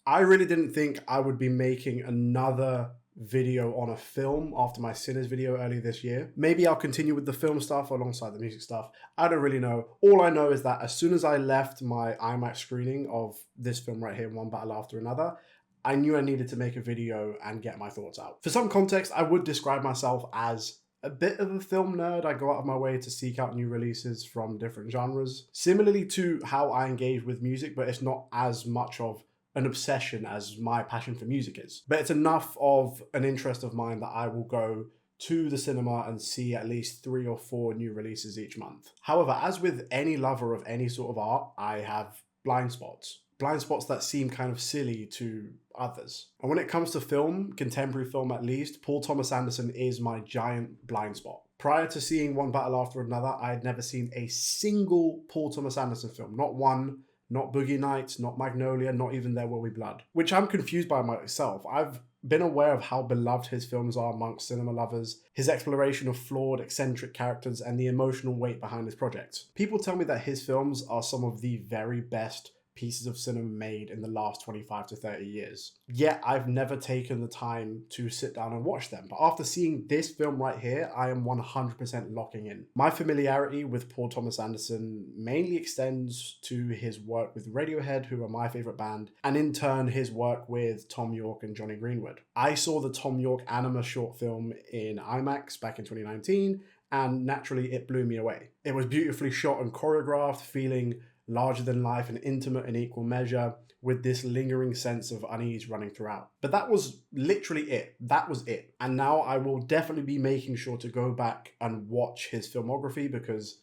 I really didn't think I would be making another video on a film after my Sinners video earlier this year. Maybe I'll continue with the film stuff alongside the music stuff. I don't really know. All I know is that as soon as I left my IMAX screening of this film right here, One Battle After Another, I knew I needed to make a video and get my thoughts out. For some context, I would describe myself as a bit of a film nerd. I go out of my way to seek out new releases from different genres. Similarly to how I engage with music, but it's not as much of an obsession as my passion for music is. But it's enough of an interest of mine that I will go to the cinema and see at least 3 or 4 new releases each month. However, as with any lover of any sort of art, I have blind spots. Blind spots that seem kind of silly to others. And when it comes to film, contemporary film at least, Paul Thomas Anderson is my giant blind spot. Prior to seeing One Battle After Another, I had never seen a single Paul Thomas Anderson film. Not one, not Boogie Nights, not Magnolia, not even There Will Be Blood. Which I'm confused by myself. I've been aware of how beloved his films are amongst cinema lovers, his exploration of flawed, eccentric characters, and the emotional weight behind his projects. People tell me that his films are some of the very best pieces of cinema made in the last 25 to 30 years. Yet I've never taken the time to sit down and watch them. But after seeing this film right here, I am 100% locking in. My familiarity with Paul Thomas Anderson mainly extends to his work with Radiohead, who are my favorite band, and in turn his work with Tom York and Johnny Greenwood. I saw the Tom York Anima short film in IMAX back in 2019, and naturally it blew me away. It was beautifully shot and choreographed, feeling larger than life and intimate in equal measure, with this lingering sense of unease running throughout. But that was literally it. That was it. And now I will definitely be making sure to go back and watch his filmography, because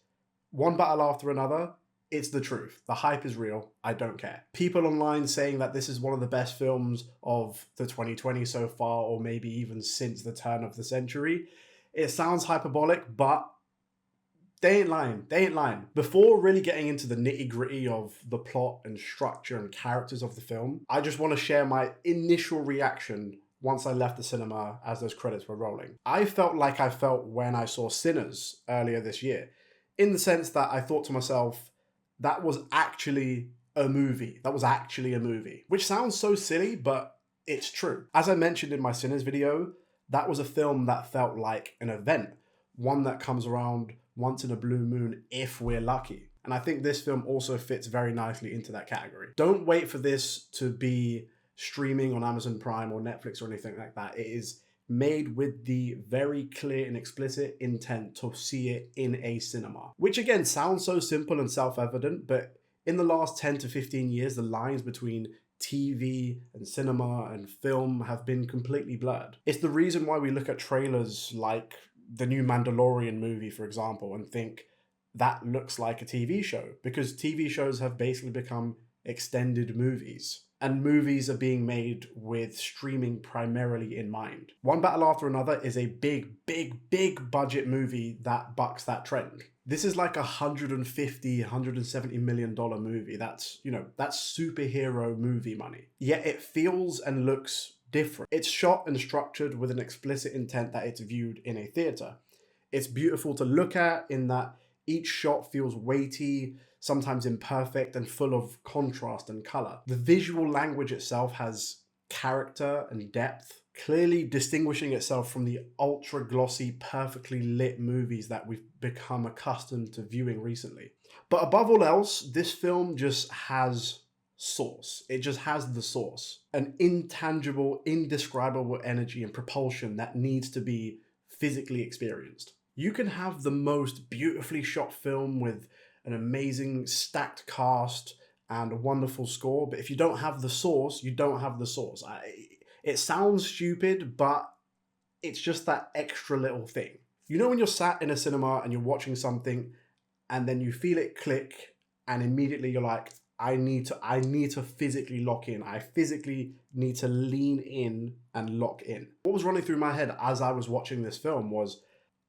One Battle After Another, it's the truth. The hype is real. I don't care. People online saying that this is one of the best films of the 2020s so far, or maybe even since the turn of the century. It sounds hyperbolic, but they ain't lying. They ain't lying. Before really getting into the nitty-gritty of the plot and structure and characters of the film, I just want to share my initial reaction once I left the cinema as those credits were rolling. I felt like I felt when I saw Sinners earlier this year, in the sense that I thought to myself, that was actually a movie. That was actually a movie. Which sounds so silly, but it's true. As I mentioned in my Sinners video, that was a film that felt like an event. One that comes around once in a blue moon if we're lucky. And I think this film also fits very nicely into that category. Don't wait for this to be streaming on Amazon Prime or Netflix or anything like that. It is made with the very clear and explicit intent to see it in a cinema. Which again sounds so simple and self-evident, but in the last 10 to 15 years, the lines between TV and cinema and film have been completely blurred. It's the reason why we look at trailers like the new Mandalorian movie, for example, and think that looks like a TV show, because TV shows have basically become extended movies, and movies are being made with streaming primarily in mind. One Battle After Another is a big budget movie that bucks that trend. This is like $150-170 million movie. That's superhero movie money. Yet it feels and looks different. It's shot and structured with an explicit intent that it's viewed in a theater. It's beautiful to look at in that each shot feels weighty, sometimes imperfect, and full of contrast and color. The visual language itself has character and depth, clearly distinguishing itself from the ultra glossy, perfectly lit movies that we've become accustomed to viewing recently. But above all else, this film just has source. It just has the source. An intangible, indescribable energy and propulsion that needs to be physically experienced. You can have the most beautifully shot film with an amazing stacked cast and a wonderful score, but if you don't have the source, you don't have the source. It sounds stupid, but it's just that extra little thing. You know when you're sat in a cinema and you're watching something and then you feel it click and immediately you're like, I need to physically lock in. I physically need to lean in and lock in. What was running through my head as I was watching this film was,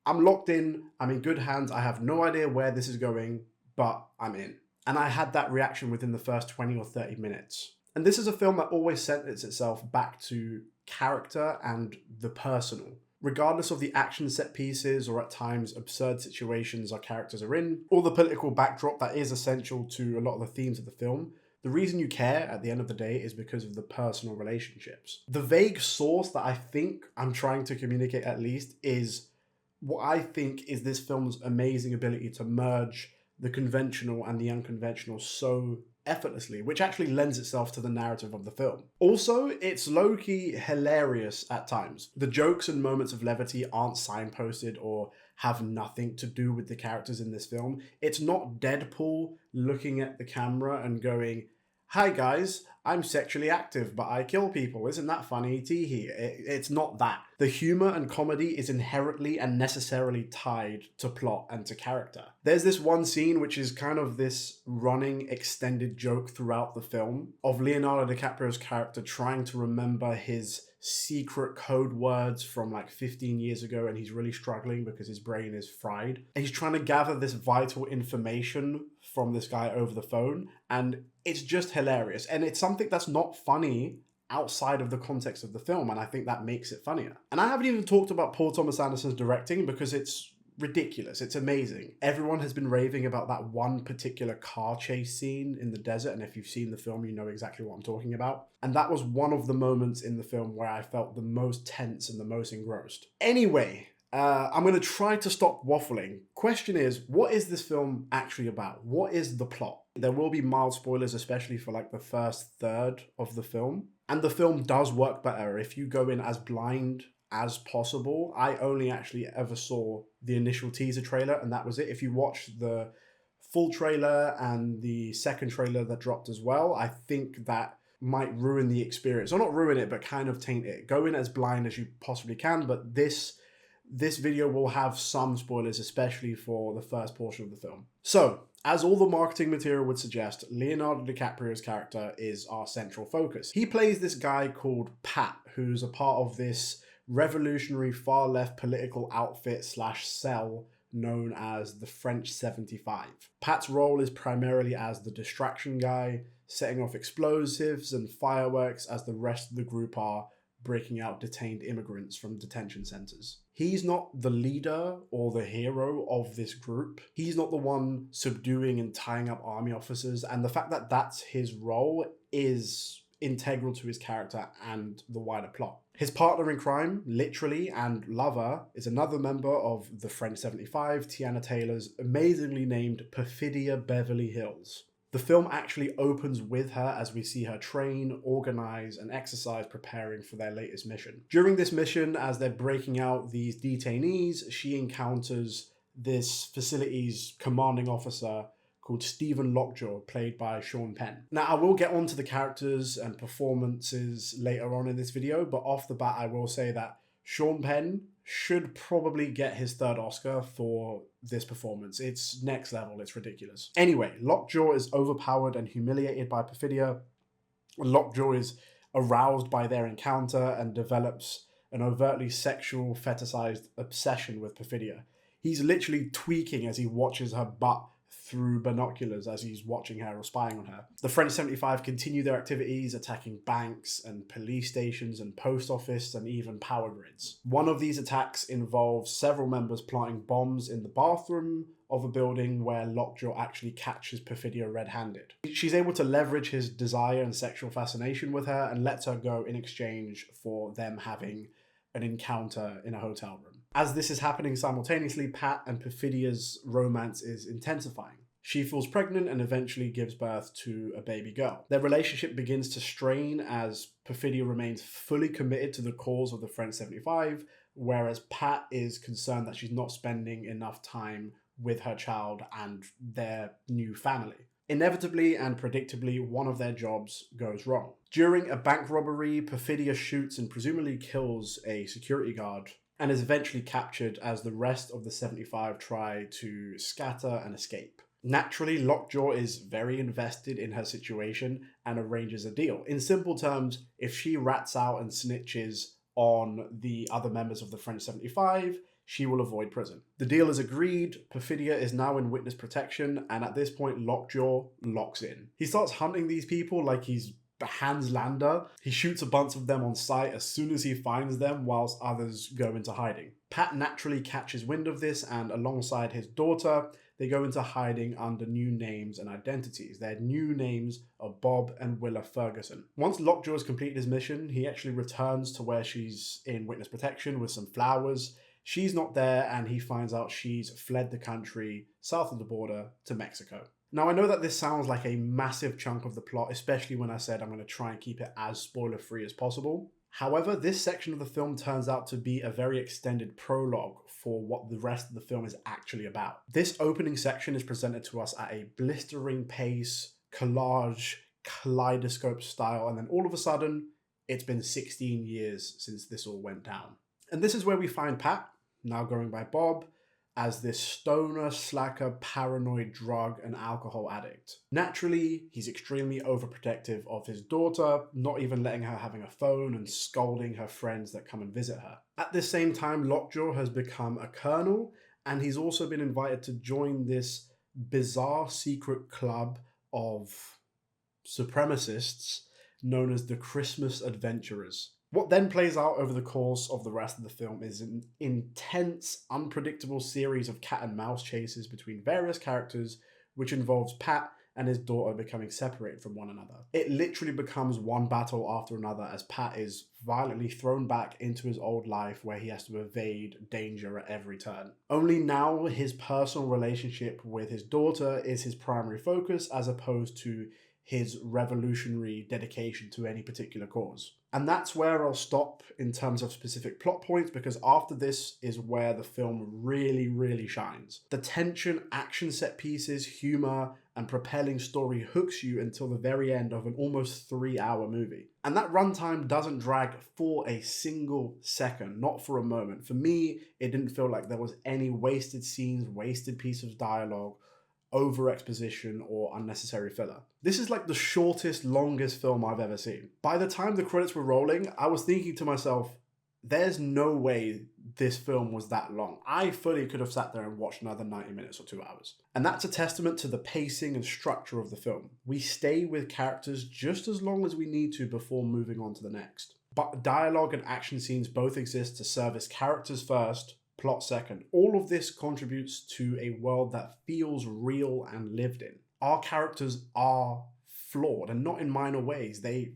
I'm locked in, I'm in good hands, I have no idea where this is going, but I'm in. And I had that reaction within the first 20 or 30 minutes. And this is a film that always centers itself back to character and the personal. Regardless of the action set pieces or at times absurd situations our characters are in, or the political backdrop that is essential to a lot of the themes of the film, The reason you care at the end of the day is because of the personal relationships. The vague source that I think I'm trying to communicate at least is what I think is this film's amazing ability to merge the conventional and the unconventional so effortlessly, which actually lends itself to the narrative of the film. Also, it's low-key hilarious at times. The jokes and moments of levity aren't signposted or have nothing to do with the characters in this film. It's not Deadpool looking at the camera and going, "Hi guys, I'm sexually active, but I kill people. Isn't that funny? Teehee." It's not that. The humor and comedy is inherently and necessarily tied to plot and to character. There's this one scene which is kind of this running extended joke throughout the film of Leonardo DiCaprio's character trying to remember his secret code words from like 15 years ago, and he's really struggling because his brain is fried. And he's trying to gather this vital information from this guy over the phone, and it's just hilarious. And it's something that's not funny outside of the context of the film, and I think that makes it funnier. And I haven't even talked about Paul Thomas Anderson's directing because it's ridiculous. It's amazing. Everyone has been raving about that one particular car chase scene in the desert, and if you've seen the film, you know exactly what I'm talking about. And that was one of the moments in the film where I felt the most tense and the most engrossed. Anyway, I'm going to try to stop waffling. Question is, what is this film actually about? What is the plot? There will be mild spoilers, especially for like the first third of the film. And the film does work better if you go in as blind as possible. I only actually ever saw the initial teaser trailer, and that was it. If you watch the full trailer and the second trailer that dropped as well, I think that might ruin the experience. Or not ruin it, but kind of taint it. Go in as blind as you possibly can, but this video will have some spoilers, especially for the first portion of the film. So, as all the marketing material would suggest, Leonardo DiCaprio's character is our central focus. He plays this guy called Pat, who's a part of this revolutionary far-left political outfit / cell known as the French 75. Pat's role is primarily as the distraction guy, setting off explosives and fireworks as the rest of the group are breaking out detained immigrants from detention centers. He's not the leader or the hero of this group. He's not the one subduing and tying up army officers, and the fact that that's his role is integral to his character and the wider plot. His partner in crime, literally, and lover, is another member of the French 75, Tiana Taylor's amazingly named Perfidia Beverly Hills. The film actually opens with her as we see her train, organize, and exercise preparing for their latest mission. During this mission, as they're breaking out these detainees, she encounters this facility's commanding officer called Stephen Lockjaw, played by Sean Penn. Now, I will get onto the characters and performances later on in this video, but off the bat, I will say that Sean Penn should probably get his third Oscar for this performance. It's next level, it's ridiculous. Anyway, Lockjaw is overpowered and humiliated by Perfidia. Lockjaw is aroused by their encounter and develops an overtly sexual, fetishized obsession with Perfidia. He's literally tweaking as he watches her butt through binoculars as he's watching her or spying on her. The French 75 continue their activities, attacking banks and police stations and post office and even power grids. One of these attacks involves several members planting bombs in the bathroom of a building where Lockjaw actually catches Perfidia red-handed. She's able to leverage his desire and sexual fascination with her and lets her go in exchange for them having an encounter in a hotel room. As this is happening simultaneously, Pat and Perfidia's romance is intensifying. She falls pregnant and eventually gives birth to a baby girl. Their relationship begins to strain as Perfidia remains fully committed to the cause of the French 75, whereas Pat is concerned that she's not spending enough time with her child and their new family. Inevitably and predictably, one of their jobs goes wrong. During a bank robbery, Perfidia shoots and presumably kills a security guard and is eventually captured as the rest of the 75 try to scatter and escape. Naturally, Lockjaw is very invested in her situation and arranges a deal. In simple terms, if she rats out and snitches on the other members of the French 75, she will avoid prison. The deal is agreed, Perfidia is now in witness protection, and at this point Lockjaw locks in. He starts hunting these people like he's Hans Lander. He shoots a bunch of them on sight as soon as he finds them, whilst others go into hiding. Pat naturally catches wind of this, and alongside his daughter, they go into hiding under new names and identities. Their new names are Bob and Willa Ferguson. Once Lockjaw has completed his mission, he actually returns to where she's in witness protection with some flowers. She's not there, and he finds out she's fled the country south of the border to Mexico. Now, I know that this sounds like a massive chunk of the plot, especially when I said I'm going to try and keep it as spoiler-free as possible. However, this section of the film turns out to be a very extended prologue for what the rest of the film is actually about. This opening section is presented to us at a blistering pace, collage, kaleidoscope style, and then all of a sudden, it's been 16 years since this all went down. And this is where we find Pat, now going by Bob, as this stoner, slacker, paranoid drug and alcohol addict. Naturally, he's extremely overprotective of his daughter, not even letting her having a phone and scolding her friends that come and visit her. At the same time, Lockjaw has become a colonel, and he's also been invited to join this bizarre secret club of supremacists known as the Christmas Adventurers. What then plays out over the course of the rest of the film is an intense, unpredictable series of cat and mouse chases between various characters, which involves Pat and his daughter becoming separated from one another. It literally becomes one battle after another as Pat is violently thrown back into his old life where he has to evade danger at every turn. Only now his personal relationship with his daughter is his primary focus, as opposed to his revolutionary dedication to any particular cause. And that's where I'll stop in terms of specific plot points, because after this is where the film really, really shines. The tension, action set pieces, humor, and propelling story hooks you until the very end of an almost 3-hour movie. And that runtime doesn't drag for a single second, not for a moment. For me, it didn't feel like there was any wasted scenes, wasted piece of dialogue, over exposition, or unnecessary filler. This is like the shortest, longest film I've ever seen. By the time the credits were rolling, I was thinking to myself, there's no way this film was that long. I fully could have sat there and watched another 90 minutes or 2 hours. And that's a testament to the pacing and structure of the film. We stay with characters just as long as we need to before moving on to the next. But dialogue and action scenes both exist to service characters first, plot second. All of this contributes to a world that feels real and lived in. Our characters are flawed, and not in minor ways. They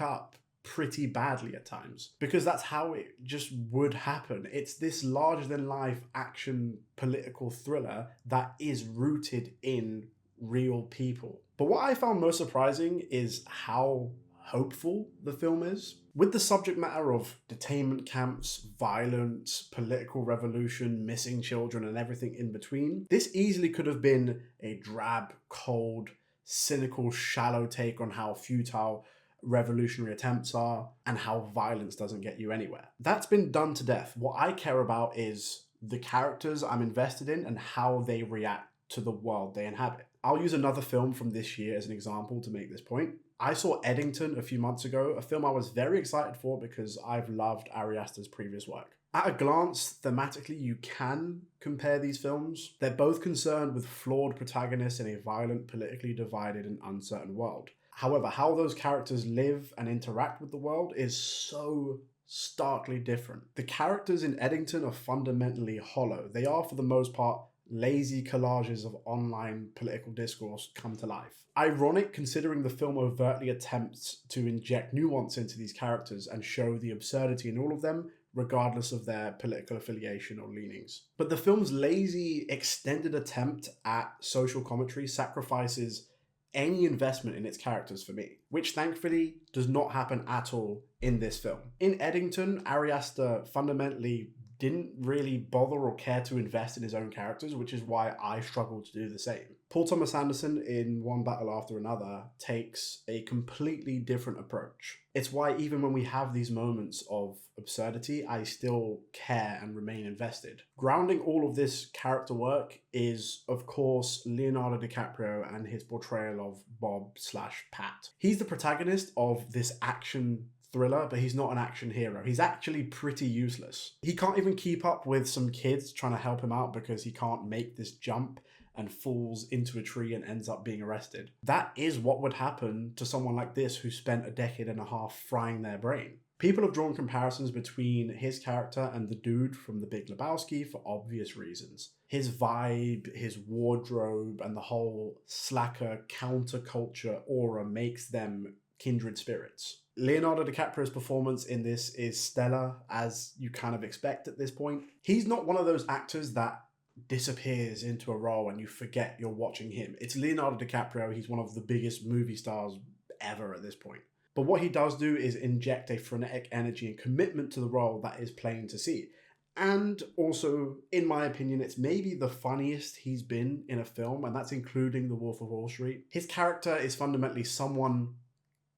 up pretty badly at times, because that's how it just would happen. It's this larger than life action political thriller that is rooted in real people. But what I found most surprising is how hopeful the film is. With the subject matter of detainment camps, violence, political revolution, missing children, and everything in between, this easily could have been a drab, cold, cynical, shallow take on how futile revolutionary attempts are and how violence doesn't get you anywhere. That's been done to death. What I care about is the characters I'm invested in and how they react to the world they inhabit. I'll use another film from this year as an example to make this point. I saw Eddington a few months ago, a film I was very excited for because I've loved Ari Aster's previous work. At a glance, thematically, you can compare these films. They're both concerned with flawed protagonists in a violent, politically divided, and uncertain world. However, how those characters live and interact with the world is so starkly different. The characters in Eddington are fundamentally hollow. They are, for the most part, lazy collages of online political discourse come to life. Ironic, considering the film overtly attempts to inject nuance into these characters and show the absurdity in all of them, regardless of their political affiliation or leanings. But the film's lazy, extended attempt at social commentary sacrifices any investment in its characters for me, which thankfully does not happen at all in this film. In Eddington, Ari Aster fundamentally didn't really bother or care to invest in his own characters, which is why I struggled to do the same. Paul Thomas Anderson, in One Battle After Another, takes a completely different approach. It's why even when we have these moments of absurdity, I still care and remain invested. Grounding all of this character work is, of course, Leonardo DiCaprio and his portrayal of Bob/Pat. He's the protagonist of this action thriller, but he's not an action hero. He's actually pretty useless. He can't even keep up with some kids trying to help him out because he can't make this jump and falls into a tree and ends up being arrested. That is what would happen to someone like this who spent a decade and a half frying their brain. People have drawn comparisons between his character and the dude from The Big Lebowski for obvious reasons. His vibe, his wardrobe, and the whole slacker counterculture aura makes them kindred spirits. Leonardo DiCaprio's performance in this is stellar, as you kind of expect at this point. He's not one of those actors that disappears into a role and you forget you're watching him. It's Leonardo DiCaprio. He's one of the biggest movie stars ever at this point. But what he does do is inject a frenetic energy and commitment to the role that is plain to see. And also, in my opinion, it's maybe the funniest he's been in a film, and that's including The Wolf of Wall Street. His character is fundamentally someone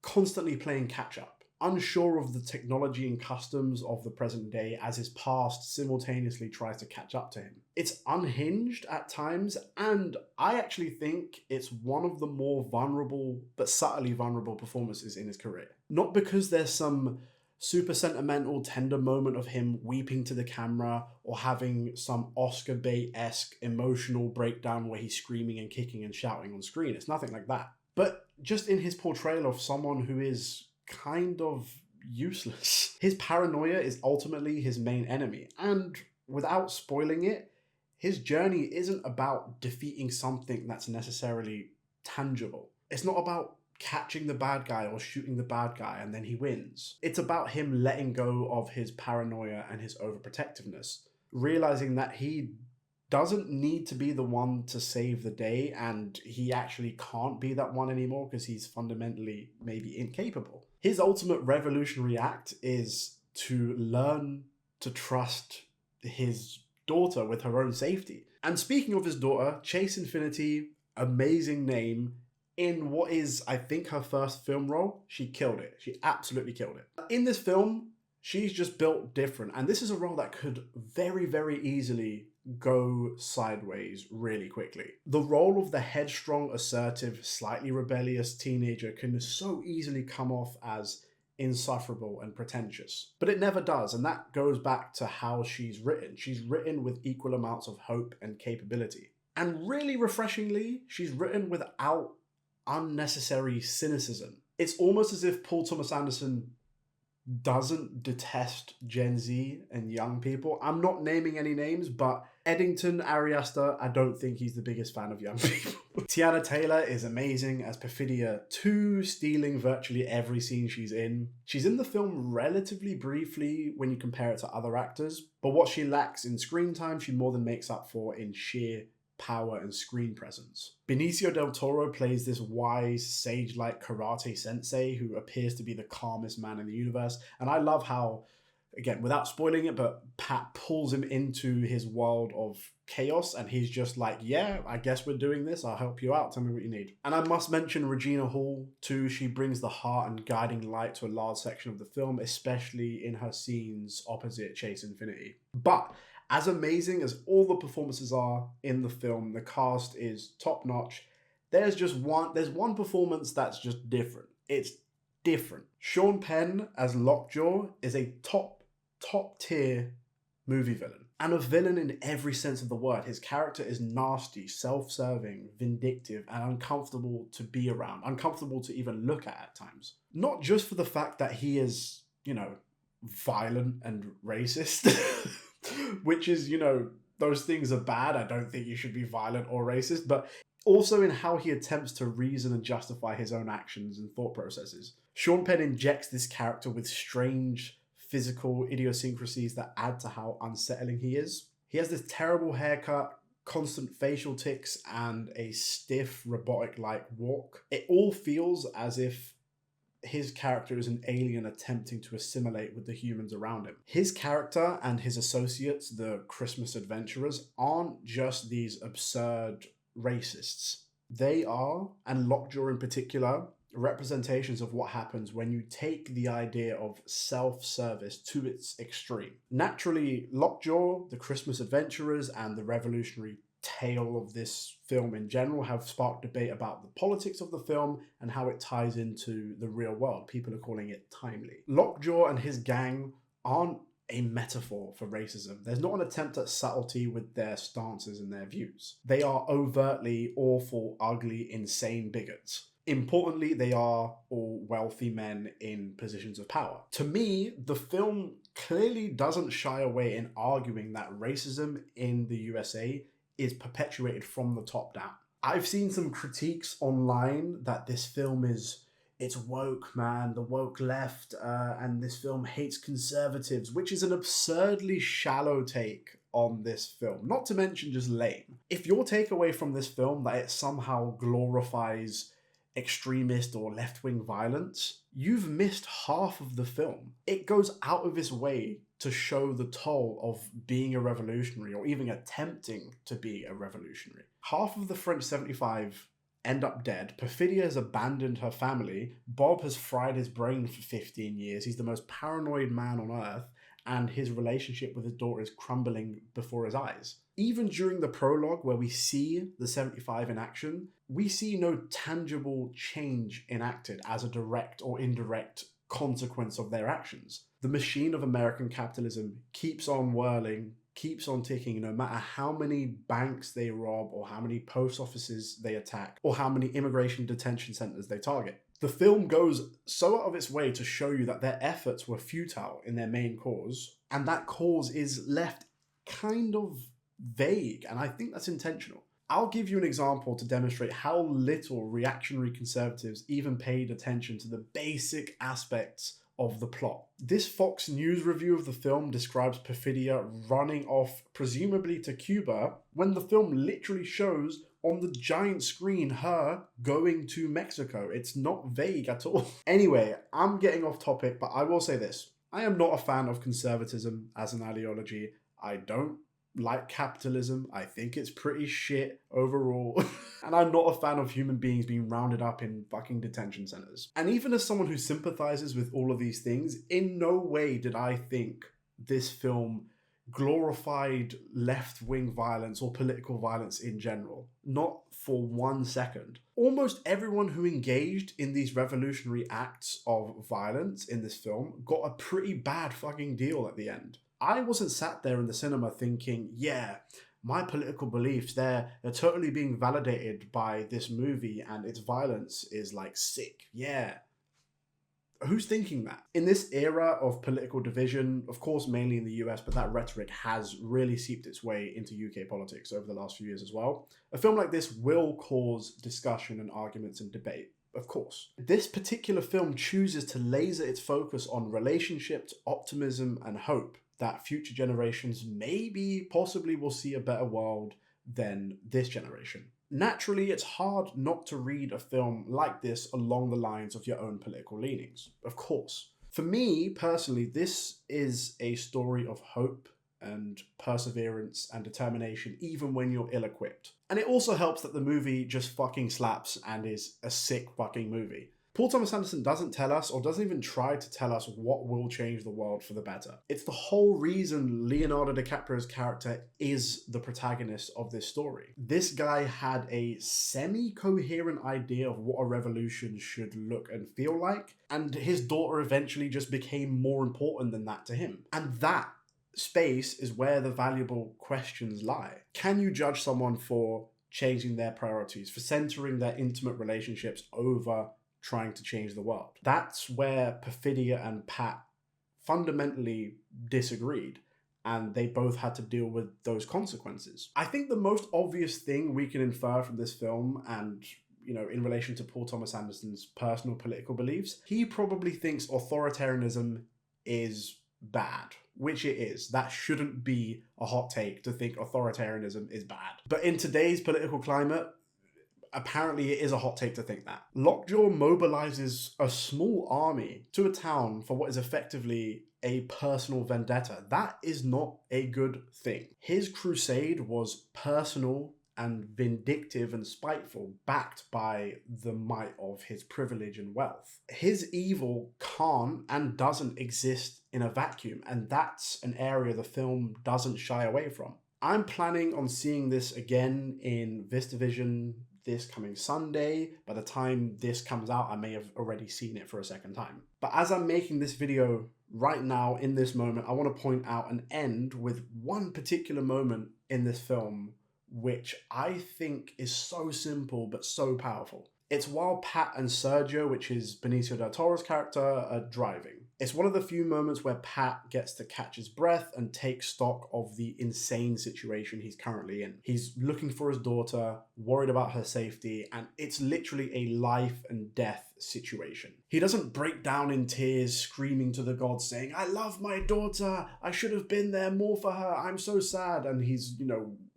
constantly playing catch-up, unsure of the technology and customs of the present day as his past simultaneously tries to catch up to him. It's unhinged at times, and I actually think it's one of the more vulnerable, but subtly vulnerable performances in his career. Not because there's some super sentimental, tender moment of him weeping to the camera or having some Oscar bait-esque emotional breakdown where he's screaming and kicking and shouting on screen. It's nothing like that. But just in his portrayal of someone who is kind of useless. His paranoia is ultimately his main enemy, and without spoiling it, his journey isn't about defeating something that's necessarily tangible. It's not about catching the bad guy or shooting the bad guy and then he wins. It's about him letting go of his paranoia and his overprotectiveness, realizing that he doesn't need to be the one to save the day, and he actually can't be that one anymore because he's fundamentally maybe incapable. His ultimate revolutionary act is to learn to trust his daughter with her own safety. And speaking of his daughter, Chase Infinity, amazing name. In what is, I think, her first film role, she killed it. She absolutely killed it. In this film, she's just built different, and this is a role that could very, very easily go sideways really quickly. The role of the headstrong, assertive, slightly rebellious teenager can so easily come off as insufferable and pretentious. But it never does, and that goes back to how she's written. She's written with equal amounts of hope and capability. And really refreshingly, she's written without unnecessary cynicism. It's almost as if Paul Thomas Anderson doesn't detest Gen Z and young people. I'm not naming any names, but Eddington Ariasta, I don't think he's the biggest fan of young people. Tiana Taylor is amazing as Perfidia 2, stealing virtually every scene she's in. She's in the film relatively briefly when you compare it to other actors, but what she lacks in screen time, she more than makes up for in sheer power and screen presence. Benicio del Toro plays this wise, sage-like karate sensei who appears to be the calmest man in the universe, and I love how, again, without spoiling it, but Pat pulls him into his world of chaos, and he's just like, yeah, I guess we're doing this, I'll help you out, tell me what you need. And I must mention Regina Hall too. She brings the heart and guiding light to a large section of the film, especially in her scenes opposite Chase Infinity. But as amazing as all the performances are in the film, the cast is top-notch. There's one performance that's just different. It's different. Sean Penn as Lockjaw is a top tier movie villain, and a villain in every sense of the word. His character is nasty, self-serving, vindictive, and uncomfortable to be around, uncomfortable to even look at times. Not just for the fact that he is, violent and racist, which is, those things are bad. I don't think you should be violent or racist, but also in how he attempts to reason and justify his own actions and thought processes. Sean Penn injects this character with strange physical idiosyncrasies that add to how unsettling he is. He has this terrible haircut, constant facial tics, and a stiff, robotic-like walk. It all feels as if his character is an alien attempting to assimilate with the humans around him. His character and his associates, the Christmas adventurers, aren't just these absurd racists. They are, and Lockjaw in particular, representations of what happens when you take the idea of self-service to its extreme. Naturally, Lockjaw, the Christmas adventurers, and the revolutionary tale of this film in general have sparked debate about the politics of the film and how it ties into the real world. People are calling it timely. Lockjaw and his gang aren't a metaphor for racism. There's not an attempt at subtlety with their stances and their views. They are overtly awful, ugly, insane bigots. Importantly, they are all wealthy men in positions of power. To me, the film clearly doesn't shy away in arguing that racism in the USA is perpetuated from the top down. I've seen some critiques online that this film it's woke, man, the woke left, and this film hates conservatives, which is an absurdly shallow take on this film, not to mention just lame. If your takeaway from this film that it somehow glorifies extremist or left-wing violence, you've missed half of the film. It goes out of its way to show the toll of being a revolutionary or even attempting to be a revolutionary. Half of the French 75 end up dead. Perfidia has abandoned her family. Bob has fried his brain for 15 years. He's the most paranoid man on earth, and his relationship with his daughter is crumbling before his eyes. Even during the prologue, where we see the 75 in action, we see no tangible change enacted as a direct or indirect consequence of their actions. The machine of American capitalism keeps on whirling, keeps on ticking, no matter how many banks they rob or how many post offices they attack or how many immigration detention centers they target. The film goes so out of its way to show you that their efforts were futile in their main cause, and that cause is left kind of vague, and I think that's intentional. I'll give you an example to demonstrate how little reactionary conservatives even paid attention to the basic aspects of the plot. This Fox News review of the film describes Perfidia running off, presumably to Cuba, when the film literally shows on the giant screen her going to Mexico. It's not vague at all. Anyway, I'm getting off topic, but I will say this. I am not a fan of conservatism as an ideology. I don't like capitalism. I think it's pretty shit overall. And I'm not a fan of human beings being rounded up in fucking detention centers. And even as someone who sympathizes with all of these things, in no way did I think this film glorified left-wing violence or political violence in general. Not for 1 second. Almost everyone who engaged in these revolutionary acts of violence in this film got a pretty bad fucking deal at the end. I wasn't sat there in the cinema thinking, yeah, my political beliefs, they're totally being validated by this movie and its violence is like sick. Yeah. Who's thinking that? In this era of political division, of course, mainly in the US, but that rhetoric has really seeped its way into UK politics over the last few years as well. A film like this will cause discussion and arguments and debate. Of course. This particular film chooses to laser its focus on relationships, optimism, and hope that future generations maybe, possibly will see a better world than this generation. Naturally, it's hard not to read a film like this along the lines of your own political leanings, of course. For me, personally, this is a story of hope and perseverance and determination, even when you're ill-equipped. And it also helps that the movie just fucking slaps and is a sick fucking movie. Paul Thomas Anderson doesn't tell us, or doesn't even try to tell us, what will change the world for the better. It's the whole reason Leonardo DiCaprio's character is the protagonist of this story. This guy had a semi-coherent idea of what a revolution should look and feel like, and his daughter eventually just became more important than that to him. And that space is where the valuable questions lie. Can you judge someone for changing their priorities, for centering their intimate relationships over trying to change the world? That's where Perfidia and Pat fundamentally disagreed, and they both had to deal with those consequences. I think the most obvious thing we can infer from this film, and in relation to Paul Thomas Anderson's personal political beliefs, he probably thinks authoritarianism is bad, which it is. That shouldn't be a hot take to think authoritarianism is bad. But in today's political climate, apparently it is a hot take to think that. Lockjaw mobilizes a small army to a town for what is effectively a personal vendetta. That is not a good thing. His crusade was personal and vindictive and spiteful, backed by the might of his privilege and wealth. His evil can't and doesn't exist in a vacuum, and that's an area the film doesn't shy away from. I'm planning on seeing this again in VistaVision this coming Sunday. By the time this comes out, I may have already seen it for a second time. But as I'm making this video right now, in this moment, I want to point out and end with one particular moment in this film, which I think is so simple but so powerful. It's while Pat and Sergio, which is Benicio del Toro's character, are driving. It's one of the few moments where Pat gets to catch his breath and take stock of the insane situation he's currently in. He's looking for his daughter, worried about her safety, and it's literally a life and death situation. He doesn't break down in tears, screaming to the gods saying, "I love my daughter, I should have been there more for her, I'm so sad," and he's,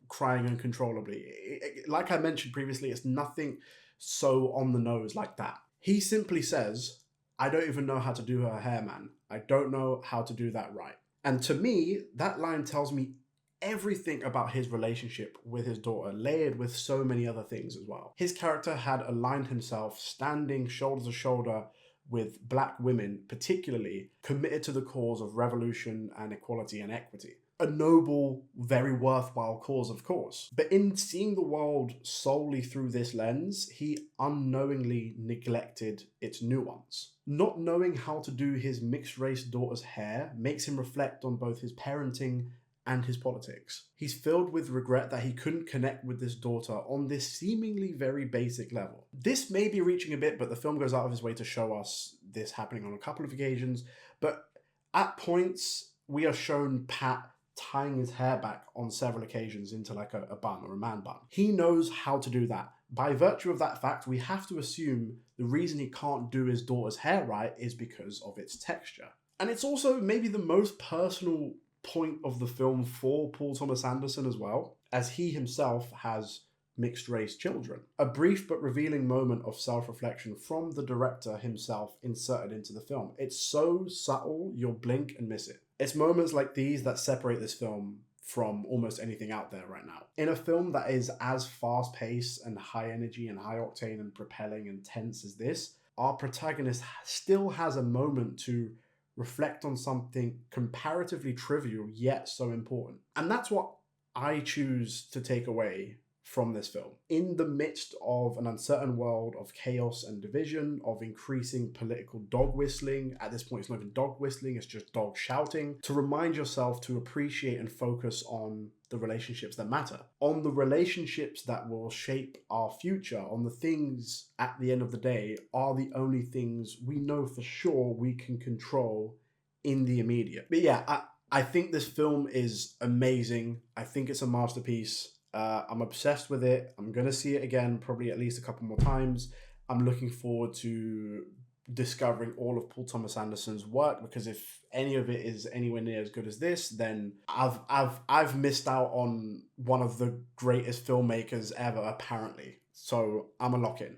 crying uncontrollably. Like I mentioned previously, it's nothing so on the nose like that. He simply says, "I don't even know how to do her hair, man. I don't know how to do that right." And to me, that line tells me everything about his relationship with his daughter, layered with so many other things as well. His character had aligned himself standing shoulder to shoulder with black women, particularly committed to the cause of revolution and equality and equity. A noble, very worthwhile cause, of course. But in seeing the world solely through this lens, he unknowingly neglected its nuance. Not knowing how to do his mixed-race daughter's hair makes him reflect on both his parenting and his politics. He's filled with regret that he couldn't connect with this daughter on this seemingly very basic level. This may be reaching a bit, but the film goes out of his way to show us this happening on a couple of occasions. But at points, we are shown Pat tying his hair back on several occasions into like a bun or a man bun. He knows how to do that. By virtue of that fact, we have to assume the reason he can't do his daughter's hair right is because of its texture. And it's also maybe the most personal point of the film for Paul Thomas Anderson as well, as he himself has mixed race children. A brief but revealing moment of self-reflection from the director himself inserted into the film. It's so subtle, you'll blink and miss it. It's moments like these that separate this film from almost anything out there right now. In a film that is as fast-paced and high energy and high octane and propelling and tense as this, our protagonist still has a moment to reflect on something comparatively trivial yet so important. And that's what I choose to take away from this film. In the midst of an uncertain world of chaos and division, of increasing political dog whistling, at this point it's not even dog whistling, it's just dog shouting, to remind yourself to appreciate and focus on the relationships that matter, on the relationships that will shape our future, on the things at the end of the day are the only things we know for sure we can control in the immediate. But yeah, I think this film is amazing. I think it's a masterpiece. I'm obsessed with it. I'm going to see it again, probably at least a couple more times. I'm looking forward to discovering all of Paul Thomas Anderson's work, because if any of it is anywhere near as good as this, then I've missed out on one of the greatest filmmakers ever, apparently. So I'm a lock in.